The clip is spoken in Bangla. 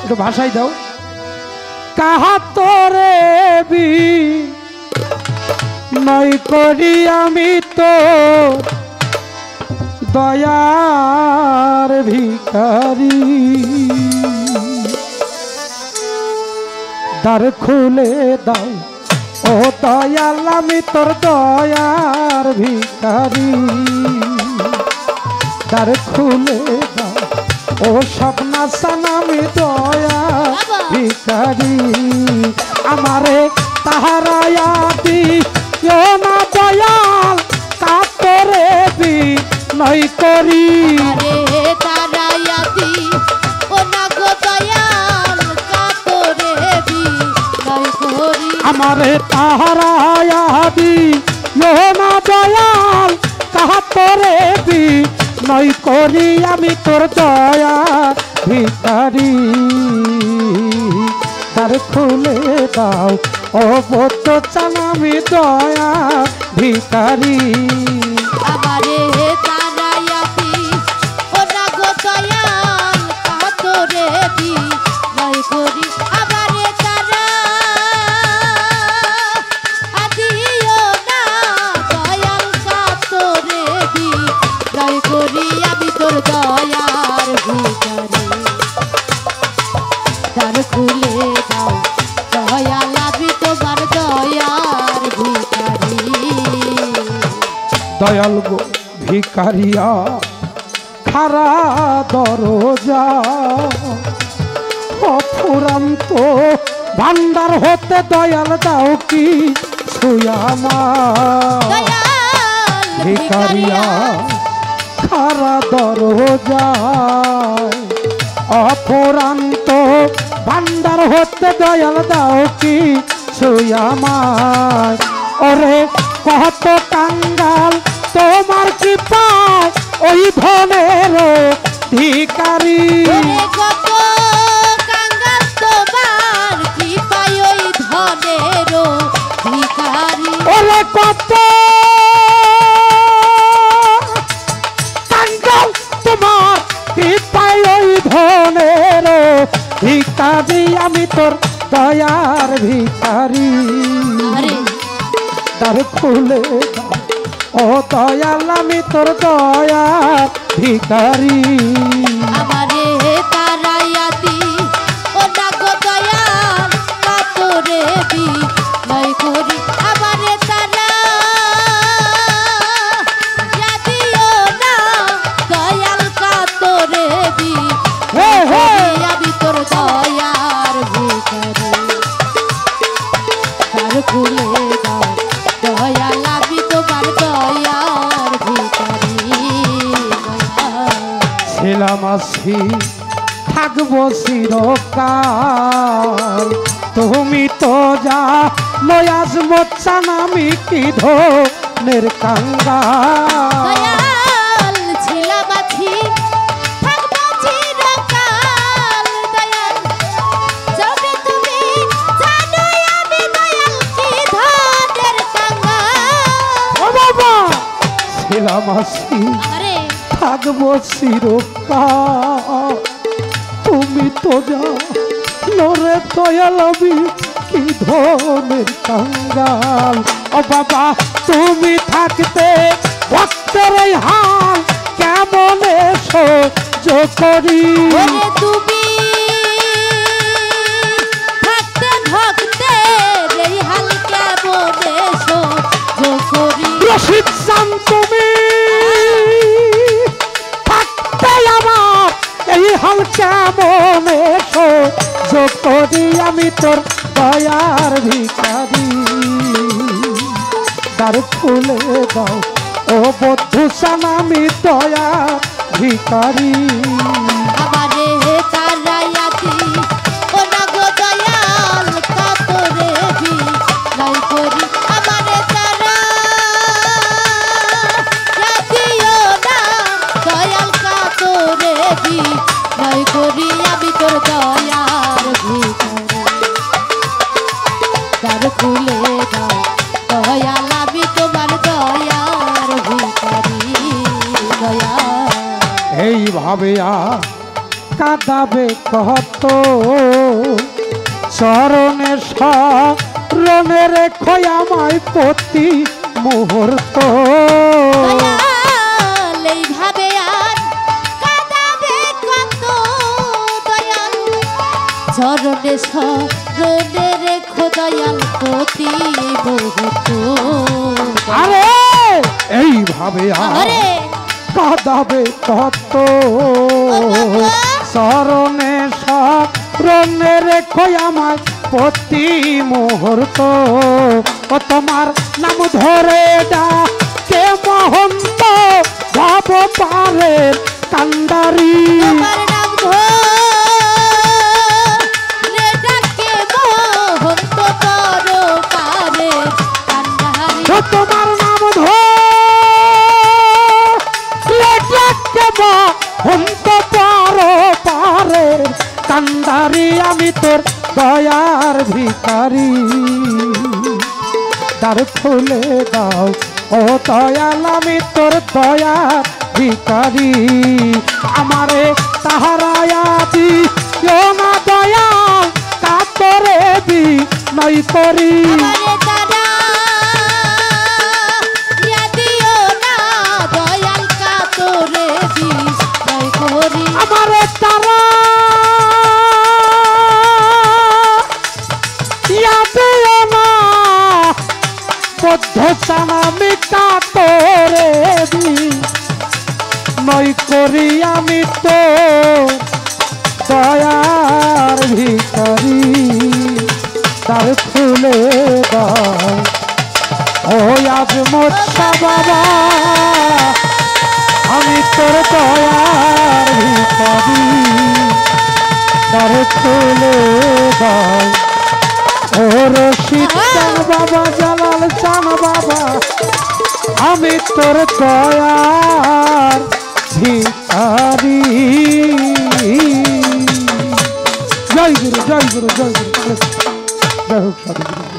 একটু ভাষাই দাও। কাহা তোরে বি নয় করি আমি তো দয়ার ভিখারি, দ্বার খুলে দাও ও দয়াল আমি তোর দয়ার ভিখারি, দ্বার খুলে দাও ও স্বপ্নাসান আমি দয়ার ভিখারি। আমারে তাহারায়া দিও না দয়াল কাতরে বি নয় করি, আমারে তাহারায়া দিও না দয়াল কাতরে বি নয় করি আমি তোর দয়া ভিখারি, দ্বার খুলে দাও ও বদ্ধ চান আমি দয়া ভিখারি। আমারে তারায়া দিও না গো দয়াল কাতরে বি নয় করি, আমারে তারা দিও না দয়াল কাতরে বি নয় করি আমি তোর দয়ার ভিখারি, দ্বার খুলে দাও দয়াল আমি তোমার দয়ার ভিখারি। দয়াল গো ভিখারিয়া খারা দরজা অফুরান্ত ভান্ডার হতে দয়াল দাও কি ছুয়ামা, ভিখারিয়া খারা দরজা অফুরান্ত ভান্ডার হতে দয়াল দাও কি ছুয়ামায়। ওরে কত কাঙ্গাল তোমার কি পায় ওই ধনের ভিখারি, কত কাঙ্গাল তোমার কি পায় ওই ধনের ভিখারি, ওরে কত কাঙ্গাল তোমার কি পায় ওই ধনের ভিখারি, আমি তোর দয়ার ভিখারি, দ্বার খুলে দাও ও দয়াল আমি তোর দয়ার ভিখারি। আমারে তারায়া দিও না গো দয়াল কাতরে বি নয় করি, আমারে তারা দিও না দয়াল কাতরে বি নয় করি আমি তোর দয়ার ভিখারি, দ্বার খুলে দাও দয়াল আমি তোমার দয়ার ভিখারি। ছিলাম আছি থাকবো চিরকাল, তুমি তো যা লয়াজ মোচ্চান আমি কি ধনের কাঙ্গাল, দয়াল ছিলাম আছি থাকবো চিরকাল, দয়াল যবে তুমি জানোই আমি দয়াল কি ধনের কাঙ্গাল। ও বাবা ছিলাম আছি আরে থাকবো চিরকাল, তুমি তো যা লরে দয়াল আমি কি ধনের কাঙ্গাল। ও বাবা তুমি থাকতে ভক্তের এই হাল কেমন সহ্য করি, ওরে তুমি থাকতে ভক্তের এই হাল কেমনে সহ্য করি, রশিদ চান তুমি থাকতে আমার এই হাল কেমন সহ্য করি, আমি তোর দয়ার ভিখারি, দ্বার খুলে দাও ও বন্ধু চান আমি দয়ার ভিখারি। আমারে তারায়া দিও না গো দয়াল কাতরে বি নয় করি, আমারে তারা দিও না দয়াল কাতরে বি নয় করি আমি তোর দয়ার ভিখারি, দ্বার খুলে দাও দয়াল আমি তোমার দয়ার ভিখারি। দয়া এইভাবে কাঁদাবে কত চরণে শরণে রেখো আমায় প্রতি মুহূর্ত দয়াল এইভাবে আর কাঁদাবে কত দয়াল চরণে শরণে রেখো দয়াল প্রতি মুহূর্ত আরে এইভাবে আর আরে কাঁদাবে কত চরণে শরণে রেখো আমায় প্রতি মুহূর্ত ও তোমার নাম ধরে ডাকে মহন্ত ভাব পারে কান্ডারি তোমার নাম ধরে ডাকে মহন্ত করো পারে কান্ডারি ও তোমার নাম ধরে ডাকে মহন্ত পারো পারে কান্ডারি আমি তোর দয়ার ভিখারি দ্বার খুলে দাও ও দয়াল আমি তোর দয়ার ভিখারি আমারে তাহারায়া দিও না দয়াল কাতরে দি নাই করি আমারে তারা ইয়া দিও না দয়াল কাতরে দিস তাই করি আমারে তারা ইয়া দিও না বদ্ধ আমি কাতরে দি নই করি আমি তো দয়ার ভিখারি তার খুলে দাও ও আজ মোচ্ছা বাবা আমি তোর দয়ার ভিখারি তার খুলে দাও ও রশিদ চান বাবা জালাল চান বাবা আমি তোর দয়ার ভিখারি জয় গুরু জয় গুরু জয় গুরু জয় হোক সাধু গুরু